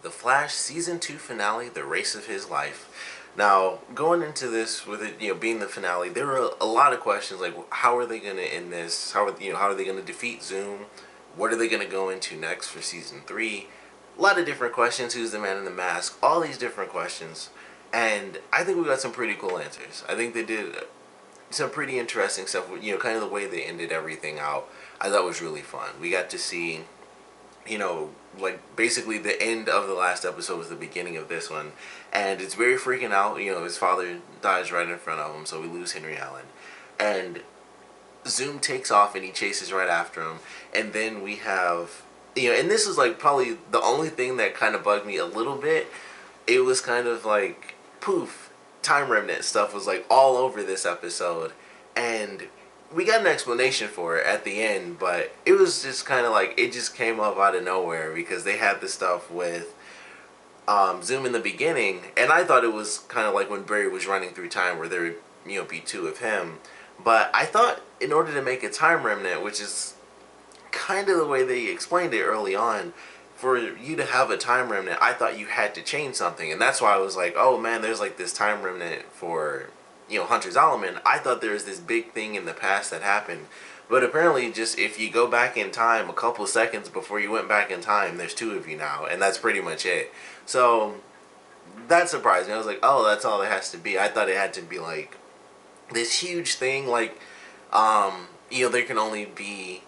The Flash Season 2 finale, The Race of His Life. Now, going into this with it, being the finale, there were a lot of questions like, how are they going to end this? How are they going to defeat Zoom? What are they going to go into next for Season 3? A lot of different questions. Who's the man in the mask? All these different questions. And I think we got some pretty cool answers. I think they did some pretty interesting stuff. Kind of the way they ended everything out, I thought was really fun. We got to see, like basically the end of the last episode was the beginning of this one, and it's very freaking out. His father dies right in front of him, so we lose Henry Allen, and Zoom takes off and he chases right after him, and then we have, and this is like probably the only thing that kind of bugged me a little bit. It was kind of like poof, time remnant stuff was like all over this episode, and we got an explanation for it at the end, but it was just kind of like it just came up out of nowhere because they had this stuff with Zoom in the beginning, and I thought it was kind of like when Barry was running through time where there would be two of him, but I thought in order to make a time remnant, which is kind of the way they explained it early on, for you to have a time remnant, I thought you had to change something, and that's why I was like, oh man, there's like this time remnant for Hunter Zolomon. I thought there was this big thing in the past that happened, but apparently just if you go back in time a couple seconds before you went back in time, there's two of you now, and that's pretty much it. So that surprised me. I was like, oh, that's all it has to be. I thought it had to be like this huge thing, like there can only be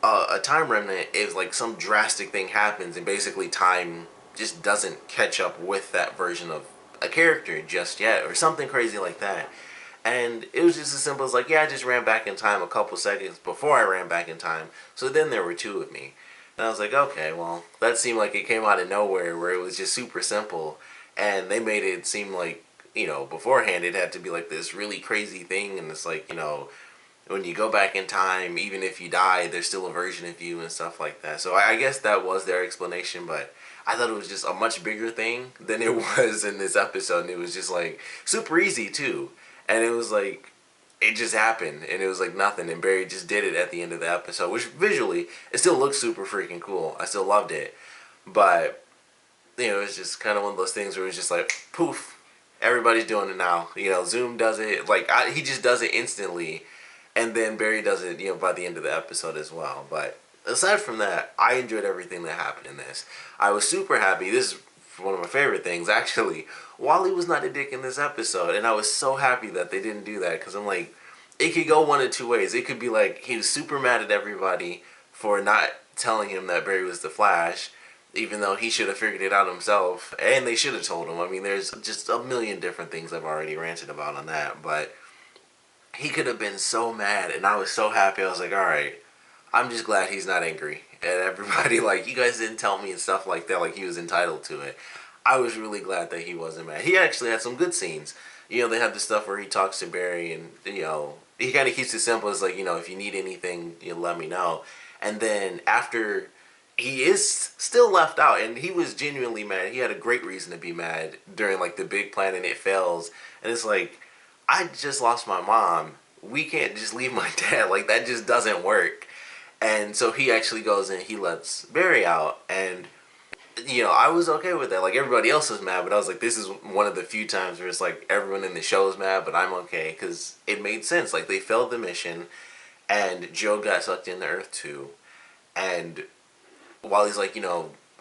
a time remnant if like some drastic thing happens and basically time just doesn't catch up with that version of a character just yet, or something crazy like that. And it was just as simple as like, yeah, I just ran back in time a couple seconds before I ran back in time, so then there were two of me. And I was like, okay, well, that seemed like it came out of nowhere, where it was just super simple, and they made it seem like, beforehand it had to be like this really crazy thing, and it's like, when you go back in time, even if you die, there's still a version of you and stuff like that. So I guess that was their explanation, but I thought it was just a much bigger thing than it was in this episode, and it was just like super easy too. And it was like, it just happened, and it was like nothing, and Barry just did it at the end of the episode, which visually, it still looks super freaking cool. I still loved it, but, it was just kind of one of those things where it was just like, poof, everybody's doing it now. Zoom does it, like, he just does it instantly, and then Barry does it, by the end of the episode as well. But aside from that, I enjoyed everything that happened in this. I was super happy. This is one of my favorite things, actually. Wally was not a dick in this episode, and I was so happy that they didn't do that, because I'm like, it could go one of two ways. It could be like he was super mad at everybody for not telling him that Barry was the Flash, even though he should have figured it out himself, and they should have told him. I mean, there's just a million different things I've already ranted about on that, but he could have been so mad, and I was so happy. I was like, alright, I'm just glad he's not angry at everybody, like, you guys didn't tell me and stuff like that, like he was entitled to it. I was really glad that he wasn't mad. He actually had some good scenes. They have the stuff where he talks to Barry, and, he kind of keeps it simple. It's like, if you need anything, let me know. And then after, he is still left out, and he was genuinely mad. He had a great reason to be mad during, like, the big plan, and it fails. And it's like, I just lost my mom. We can't just leave my dad. Like, that just doesn't work. And so he actually goes and he lets Barry out. And, I was okay with that. Like, everybody else was mad, but I was like, this is one of the few times where it's like everyone in the show is mad, but I'm okay. Because it made sense. Like, they failed the mission, and Joe got sucked into Earth 2. And while he's like,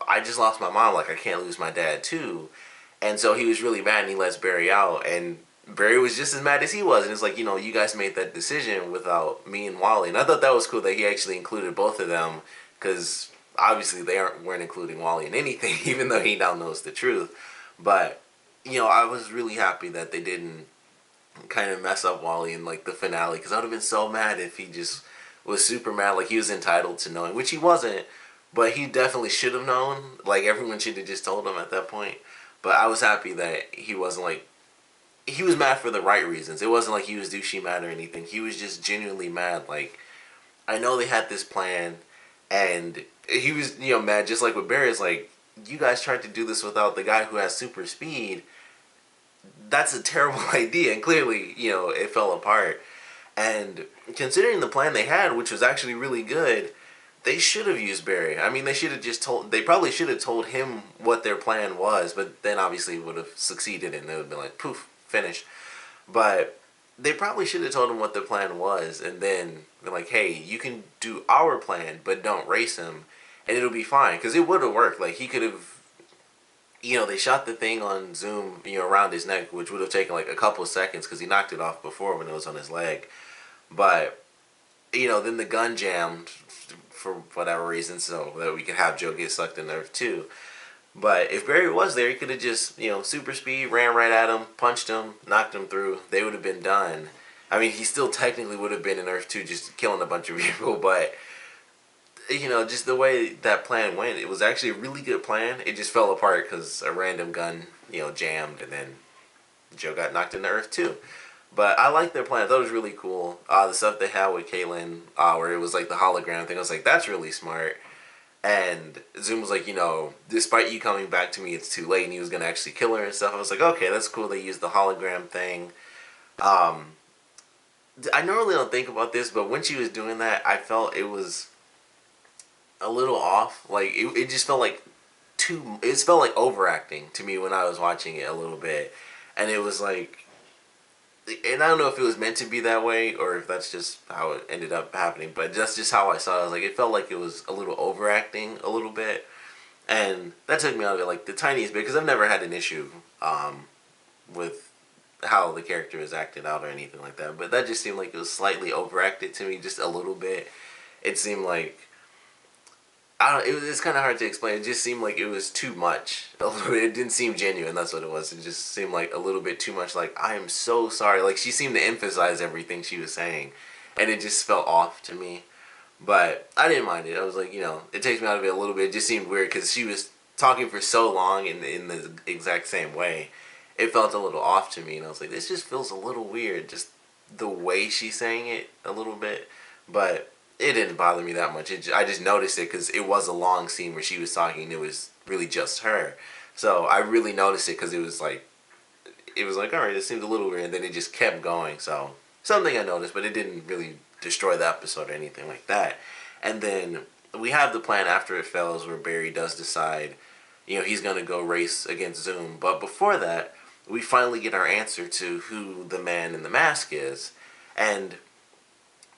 I just lost my mom. Like, I can't lose my dad, too. And so he was really mad, and he lets Barry out. And Barry was just as mad as he was, and it's like, you guys made that decision without me and Wally. And I thought that was cool that he actually included both of them, because obviously they weren't including Wally in anything, even though he now knows the truth. But, I was really happy that they didn't kind of mess up Wally in, like, the finale, because I would have been so mad if he just was super mad, like he was entitled to knowing, which he wasn't, but he definitely should have known. Like, everyone should have just told him at that point. But I was happy that he wasn't, like, he was mad for the right reasons. It wasn't like he was douchey mad or anything. He was just genuinely mad. Like, I know they had this plan, and he was, mad just like with Barry. It's like, you guys tried to do this without the guy who has super speed. That's a terrible idea, and clearly, it fell apart. And considering the plan they had, which was actually really good, They should have used Barry. I mean, they should have just told. They probably should have told him what their plan was, but then obviously it would have succeeded, and they would have been like, poof, finish. But they probably should have told him what the plan was, and then been like, hey, you can do our plan, but don't race him, and it'll be fine, because it would have worked. Like, he could have, they shot the thing on Zoom, around his neck, which would have taken like a couple of seconds, because he knocked it off before when it was on his leg. But then the gun jammed for whatever reason, so that we could have Joe get sucked in Earth too. But if Barry was there, he could have just, super speed, ran right at him, punched him, knocked him through. They would have been done. I mean, he still technically would have been in Earth 2 just killing a bunch of people, but, just the way that plan went, it was actually a really good plan. It just fell apart because a random gun, jammed, and then Joe got knocked into Earth 2. But I like their plan. I thought it was really cool. The stuff they had with Caitlyn, where it was like the hologram thing, I was like, that's really smart. And Zoom was like, despite you coming back to me, it's too late, and he was going to actually kill her and stuff. I was like, okay, that's cool. They used the hologram thing. I normally don't think about this, but when she was doing that, I felt it was a little off. Like, it just felt like it felt like overacting to me when I was watching it a little bit. And it was like, and I don't know if it was meant to be that way or if that's just how it ended up happening, but that's just how I saw it. I was like, it felt like it was a little overacting a little bit, and that took me out of it like the tiniest bit, because I've never had an issue with how the character is acted out or anything like that, but that just seemed like it was slightly overacted to me, just a little bit. It seemed like, I don't. It's kind of hard to explain. It just seemed like it was too much. It didn't seem genuine. That's what it was. It just seemed like a little bit too much. Like, I am so sorry. Like, she seemed to emphasize everything she was saying, and it just felt off to me. But I didn't mind it. I was like, it takes me out of it a little bit. It just seemed weird because she was talking for so long in the exact same way. It felt a little off to me, and I was like, this just feels a little weird. Just the way she's saying it a little bit, but it didn't bother me that much. I just noticed it because it was a long scene where she was talking. And it was really just her, so I really noticed it because it was like, all right, it seemed a little weird, and then it just kept going. So something I noticed, but it didn't really destroy the episode or anything like that. And then we have the plan after it fails, where Barry does decide, he's gonna go race against Zoom. But before that, we finally get our answer to who the man in the mask is, and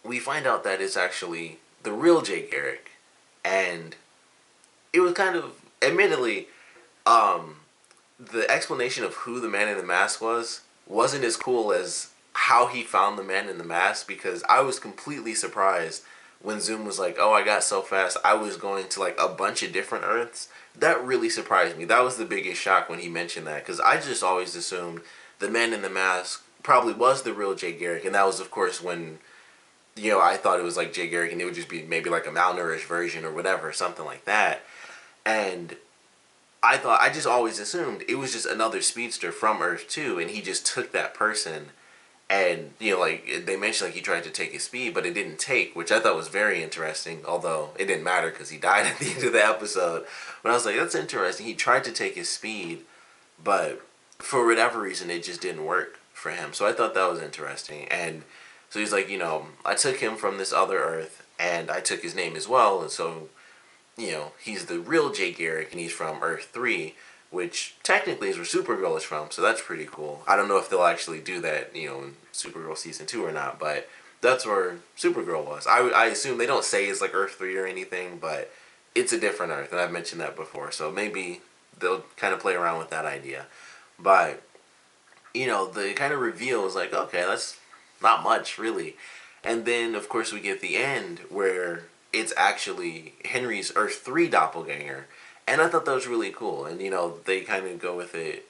we find out that it's actually the real Jay Garrick. And it was kind of, admittedly, the explanation of who the man in the mask wasn't as cool as how he found the man in the mask, because I was completely surprised when Zoom was like, oh, I got so fast, I was going to like a bunch of different Earths. That really surprised me. That was the biggest shock when he mentioned that, because I just always assumed the man in the mask probably was the real Jay Garrick, and that was, of course, when I thought it was like Jay Garrick, and it would just be maybe like a malnourished version or whatever, something like that. And I just always assumed it was just another speedster from Earth 2, and he just took that person, and, like, they mentioned, like, he tried to take his speed, but it didn't take, which I thought was very interesting, although it didn't matter because he died at the end of the episode. But I was like, that's interesting. He tried to take his speed, but for whatever reason, it just didn't work for him. So I thought that was interesting. And so he's like, I took him from this other Earth, and I took his name as well, and so, he's the real Jay Garrick, and he's from Earth 3, which technically is where Supergirl is from, so that's pretty cool. I don't know if they'll actually do that, in Supergirl Season 2 or not, but that's where Supergirl was. I assume they don't say it's like Earth 3 or anything, but it's a different Earth, and I've mentioned that before, so maybe they'll kind of play around with that idea. But, the kind of reveal is like, okay, that's not much, really. And then, of course, we get the end where it's actually Henry's Earth 3 doppelganger. And I thought that was really cool. And, they kind of go with it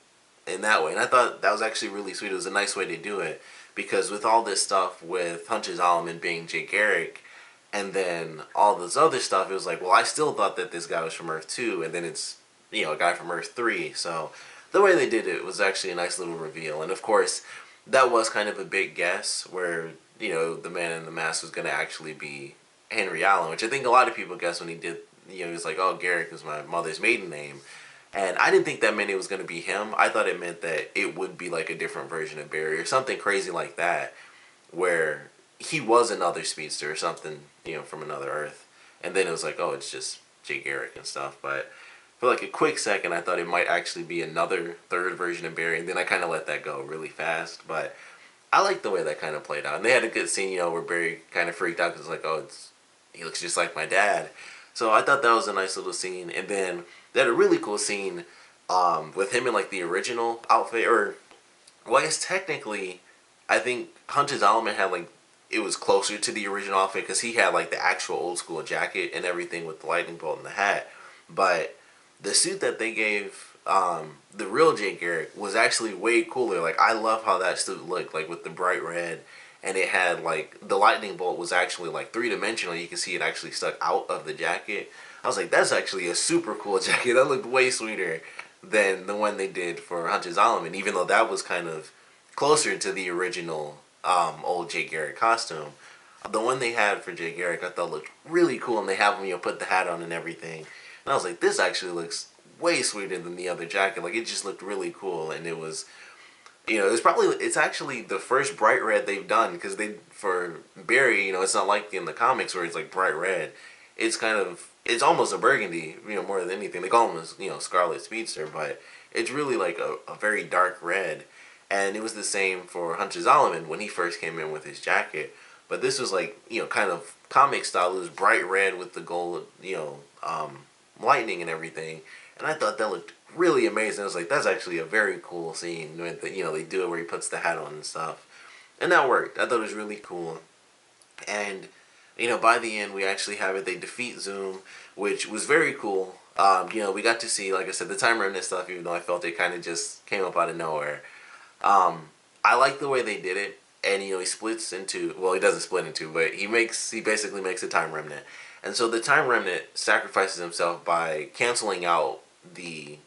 in that way. And I thought that was actually really sweet. It was a nice way to do it. Because with all this stuff with Hunter Zolomon being Jay Garrick, and then all this other stuff, it was like, well, I still thought that this guy was from Earth 2. And then it's, a guy from Earth 3. So the way they did it was actually a nice little reveal. And, of course, that was kind of a big guess where, the man in the mask was going to actually be Henry Allen, which I think a lot of people guessed when he did. He was like, oh, Garrick is my mother's maiden name. And I didn't think that meant it was going to be him. I thought it meant that it would be like a different version of Barry or something crazy like that, where he was another speedster or something, from another Earth. and then it was like, oh, it's just Jay Garrick and stuff. But for like a quick second, I thought it might actually be another third version of Barry, and then I kind of let that go really fast. But I like the way that kind of played out, and they had a good scene, where Barry kind of freaked out because like, oh, he looks just like my dad. So I thought that was a nice little scene, and then they had a really cool scene with him in like the original outfit, or well, I guess technically, I think Hunter Zolomon had like it was closer to the original outfit because he had like the actual old school jacket and everything with the lightning bolt and the hat, but the suit that they gave the real Jay Garrick was actually way cooler. Like I love how that suit looked, like with the bright red, and it had like the lightning bolt was actually like 3-dimensional. You can see it actually stuck out of the jacket. I was like, that's actually a super cool jacket. That looked way sweeter than the one they did for Hunter Zolomon, even though that was kind of closer to the original old Jay Garrick costume. The one they had for Jay Garrick I thought looked really cool, and they have him put the hat on and everything. And I was like, this actually looks way sweeter than the other jacket. Like it just looked really cool, and it was it's actually the first bright red they've done because they for Barry, it's not like in the comics where it's like bright red. It's almost a burgundy, more than anything. They call him Scarlet Speedster, but it's really like a very dark red. And it was the same for Hunter Zolomon when he first came in with his jacket. But this was like, kind of comic style. It was bright red with the gold, lightning and everything. And I thought that looked really amazing. I was like, that's actually a very cool scene. They do it where he puts the hat on and stuff. And that worked. I thought it was really cool. And, by the end, we actually have it. They defeat Zoom, which was very cool. We got to see, like I said, the time remnant stuff, even though I felt it kind of just came up out of nowhere. I like the way they did it. And, he splits into, well, he doesn't split into, but he basically makes a time remnant. And so the time remnant sacrifices himself by canceling out the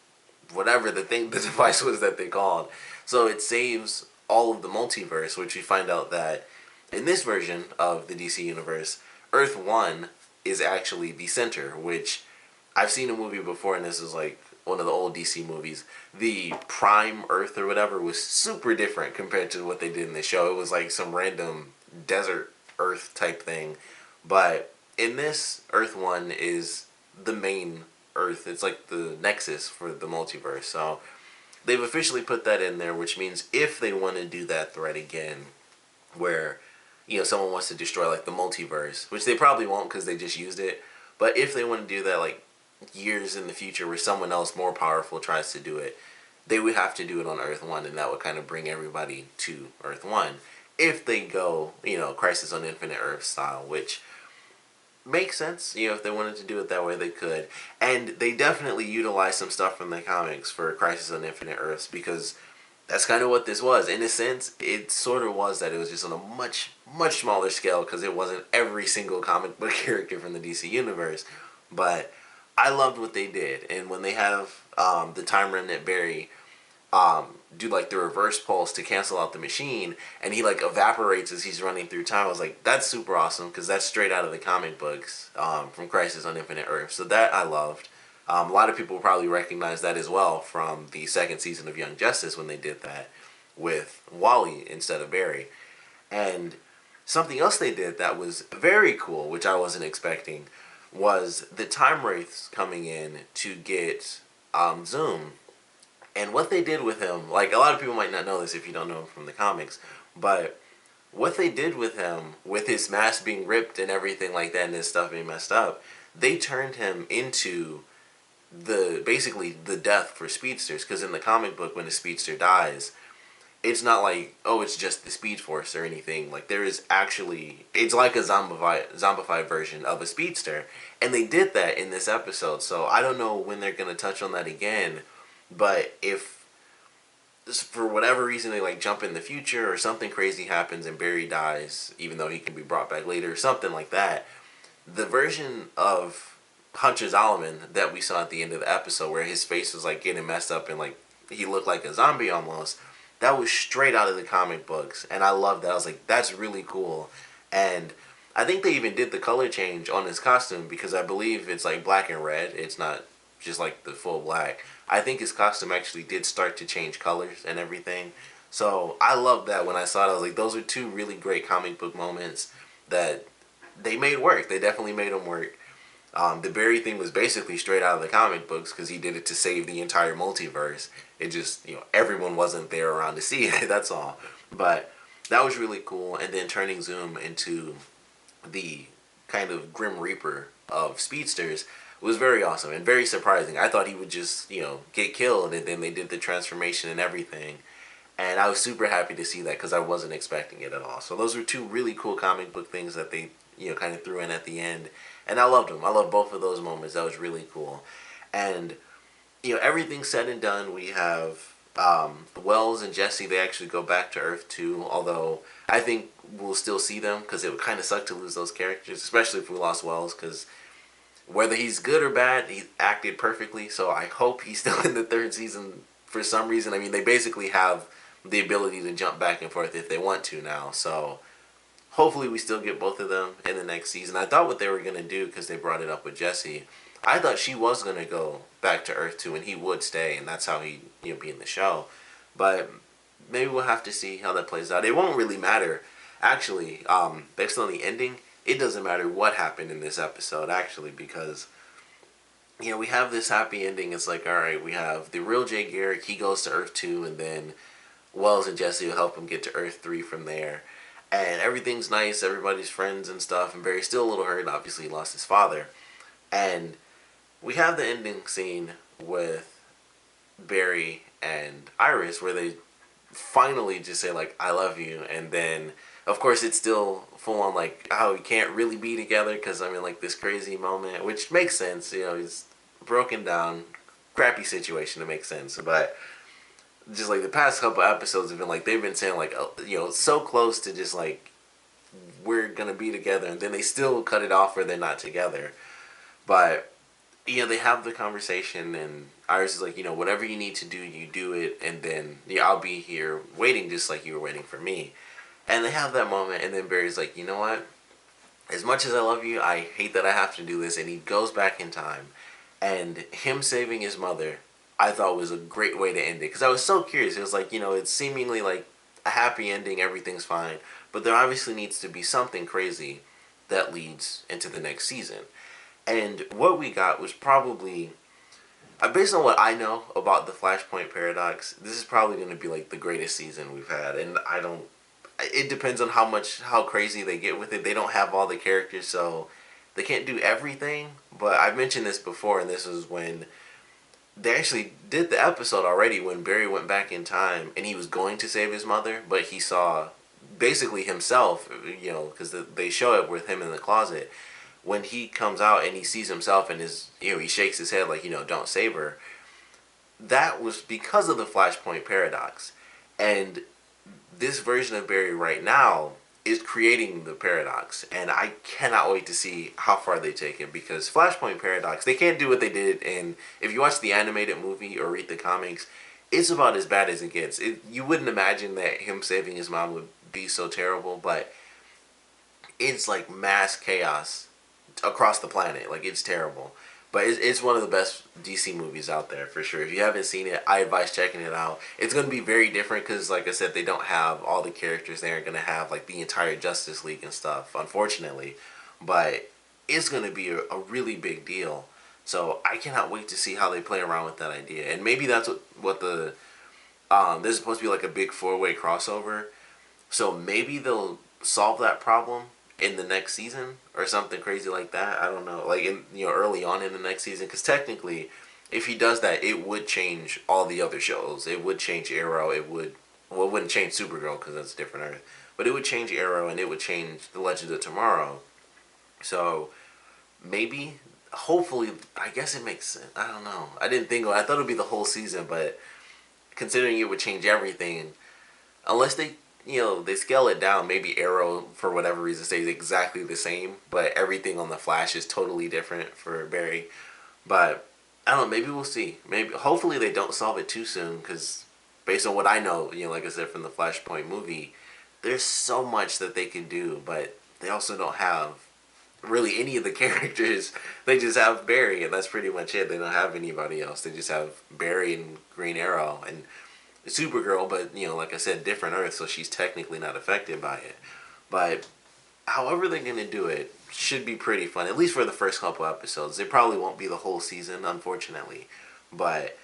device was that they called. So it saves all of the multiverse, which we find out that in this version of the DC universe, Earth 1 is actually the center, which I've seen a movie before, and this is like one of the old DC movies. The Prime Earth or whatever was super different compared to what they did in the show. It was like some random desert Earth type thing. But in this, Earth 1 is the main Earth. It's like the nexus for the multiverse. So they've officially put that in there, which means if they want to do that thread again, where someone wants to destroy like the multiverse, which they probably won't because they just used it, but if they want to do that like years in the future where someone else more powerful tries to do it, they would have to do it on Earth 1, and that would kind of bring everybody to Earth 1 if they go Crisis on Infinite Earth style, which makes sense. If they wanted to do it that way, they could. And they definitely utilized some stuff from the comics for Crisis on Infinite Earths, because that's kind of what this was. In a sense, it sort of was that. It was just on a much, much smaller scale because it wasn't every single comic book character from the DC universe. But I loved what they did. And when they have the Time Remnant Barry do like the reverse pulse to cancel out the machine, and he like evaporates as he's running through time, I was like, that's super awesome, because that's straight out of the comic books from Crisis on Infinite Earths. So that I loved. A lot of people probably recognize that as well from the second season of Young Justice when they did that with Wally instead of Barry. And something else they did that was very cool, which I wasn't expecting, was the Time Wraiths coming in to get Zoom. And what they did with him, like a lot of people might not know this if you don't know him from the comics, but what they did with him, with his mask being ripped and everything like that and his stuff being messed up, they turned him into basically the death for speedsters. Because in the comic book, when a speedster dies, it's not like, oh, it's just the Speed Force or anything. Like, there is actually, it's like a zombified version of a speedster. And they did that in this episode. So I don't know when they're going to touch on that again. But if for whatever reason they like jump in the future or something crazy happens and Barry dies, even though he can be brought back later, something like that, the version of Hunter Zolomon that we saw at the end of the episode where his face was like getting messed up and like he looked like a zombie almost, that was straight out of the comic books. And I loved that. I was like, that's really cool. And I think they even did the color change on his costume, because I believe it's like black and red. It's not just like the full black. I think his costume actually did start to change colors and everything. So I loved that when I saw it. I was like, those are two really great comic book moments that they made work. They definitely made them work. The Barry thing was basically straight out of the comic books because he did it to save the entire multiverse. It just, everyone wasn't there around to see it. That's all. But that was really cool. And then turning Zoom into the kind of Grim Reaper of speedsters was very awesome and very surprising. I thought he would just, get killed, and then they did the transformation and everything. And I was super happy to see that because I wasn't expecting it at all. So those were two really cool comic book things that they, kind of threw in at the end. And I loved them. I loved both of those moments. That was really cool. And, everything said and done, we have Wells and Jesse. They actually go back to Earth too. Although I think we'll still see them because it would kind of suck to lose those characters, especially if we lost Wells, because whether he's good or bad, he acted perfectly. So I hope he's still in the third season for some reason. I mean, they basically have the ability to jump back and forth if they want to now. So hopefully we still get both of them in the next season. I thought what they were going to do, because they brought it up with Jesse, I thought she was going to go back to Earth too, and he would stay, and that's how he be in the show. But maybe we'll have to see how that plays out. It won't really matter, actually, based on the ending. It doesn't matter what happened in this episode, actually, because we have this happy ending. It's like, all right, we have the real Jay Garrick. He goes to Earth 2, and then Wells and Jesse will help him get to Earth 3 from there. And everything's nice. Everybody's friends and stuff. And Barry's still a little hurt. Obviously, he lost his father. And we have the ending scene with Barry and Iris where they finally just say, like, I love you. And then, of course, it's still full on, like, how we can't really be together because I'm in, like, this crazy moment, which makes sense. He's broken down, crappy situation to make sense. But just, like, the past couple episodes have been, like, they've been saying, like, so close to just, like, we're going to be together. And then they still cut it off where they're not together. But, they have the conversation, and Iris is like, whatever you need to do, you do it. And then, I'll be here waiting just like you were waiting for me. And they have that moment, and then Barry's like, you know what? As much as I love you, I hate that I have to do this. And he goes back in time. And him saving his mother, I thought was a great way to end it. Because I was so curious. It was like, it's seemingly like a happy ending. Everything's fine. But there obviously needs to be something crazy that leads into the next season. And what we got was probably, based on what I know about the Flashpoint Paradox, this is probably going to be like the greatest season we've had. And it depends on how crazy they get with it. They don't have all the characters, so they can't do everything. But I've mentioned this before, and this was when they actually did the episode already, when Barry went back in time and he was going to save his mother, but he saw basically himself, because they show it with him in the closet. When he comes out and he sees himself and he shakes his head like, don't save her. That was because of the Flashpoint Paradox. And this version of Barry right now is creating the paradox. And I cannot wait to see how far they take it, because Flashpoint Paradox, they can't do what they did. And if you watch the animated movie or read the comics, it's about as bad as it gets. You wouldn't imagine that him saving his mom would be so terrible, but it's like mass chaos across the planet. Like, it's terrible, but it's one of the best DC movies out there for sure. If you haven't seen it, I advise checking it out. It's going to be very different because, like I said, they don't have all the characters. They aren't going to have like the entire Justice League and stuff, unfortunately, but it's going to be a really big deal. So I cannot wait to see how they play around with that idea. And maybe that's what the there's supposed to be like a big 4-way crossover, so maybe they'll solve that problem in the next season or something crazy like that. I don't know, like early on in the next season, because technically if he does that, it would change all the other shows. It would change Arrow. It wouldn't change Supergirl because that's a different Earth, but it would change Arrow, and it would change the Legends of Tomorrow. So maybe, hopefully, I guess it makes sense. I don't know, I didn't think I thought it would be the whole season, but considering it would change everything, unless they scale it down. Maybe Arrow, for whatever reason, stays exactly the same, but everything on the Flash is totally different for Barry. But I don't know, maybe we'll see. Maybe, hopefully they don't solve it too soon, because based on what I know, like I said, from the Flashpoint movie, there's so much that they can do, but they also don't have really any of the characters. They just have Barry, and that's pretty much it. They don't have anybody else. They just have Barry and Green Arrow and Supergirl, but like I said, different Earth, so she's technically not affected by it. But however they're gonna do it, should be pretty fun, at least for the first couple episodes. It probably won't be the whole season, unfortunately, but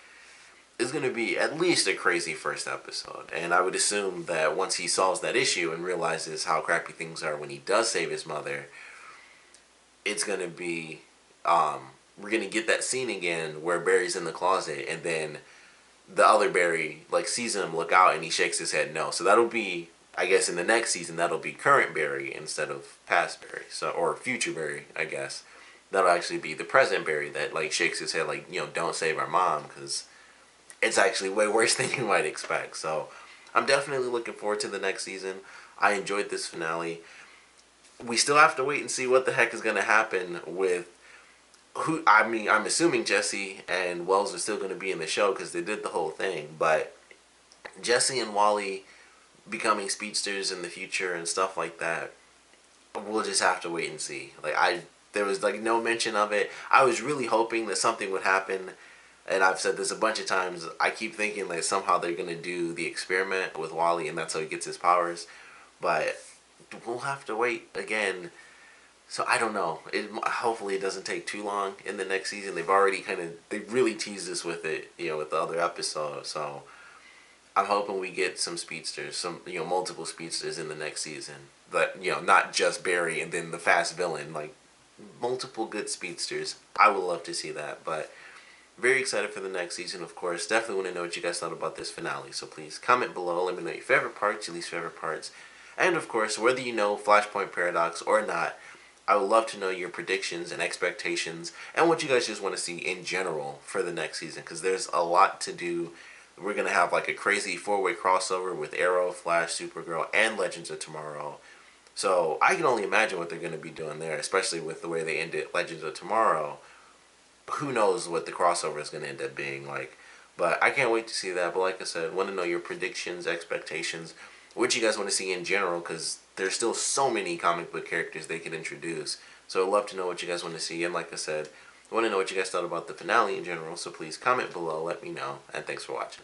it's going to be at least a crazy first episode. And I would assume that once he solves that issue and realizes how crappy things are when he does save his mother, it's going to be, we're going to get that scene again where Barry's in the closet, and then the other Barry like sees him look out and he shakes his head no. So that'll be, I guess, in the next season that'll be current Barry instead of past Barry. So, or future Barry, I guess. That'll actually be the present Barry that like shakes his head like, don't save our mom, because it's actually way worse than you might expect. So I'm definitely looking forward to the next season. I enjoyed this finale. We still have to wait and see what the heck is going to happen with who. I mean, I'm assuming Jesse and Wells are still going to be in the show because they did the whole thing. But Jesse and Wally becoming speedsters in the future and stuff like that, we'll just have to wait and see. There was like no mention of it. I was really hoping that something would happen, and I've said this a bunch of times. I keep thinking like somehow they're gonna do the experiment with Wally, and that's how he gets his powers. But we'll have to wait again. So I don't know. Hopefully it doesn't take too long in the next season. They really teased us with it, with the other episode. So I'm hoping we get some speedsters, multiple speedsters in the next season. But not just Barry and then the fast villain, like multiple good speedsters. I would love to see that. But very excited for the next season, of course. Definitely want to know what you guys thought about this finale. So please comment below. Let me know your favorite parts, your least favorite parts. And of course, whether you know Flashpoint Paradox or not, I would love to know your predictions and expectations and what you guys just want to see in general for the next season, because there's a lot to do. We're going to have like a crazy 4-way crossover with Arrow, Flash, Supergirl, and Legends of Tomorrow. So I can only imagine what they're going to be doing there, especially with the way they ended Legends of Tomorrow. Who knows what the crossover is going to end up being like. But I can't wait to see that. But like I said, want to know your predictions, expectations, what you guys want to see in general, because there's still so many comic book characters they could introduce. So I'd love to know what you guys want to see. And like I said, I want to know what you guys thought about the finale in general. So please comment below, let me know. And thanks for watching.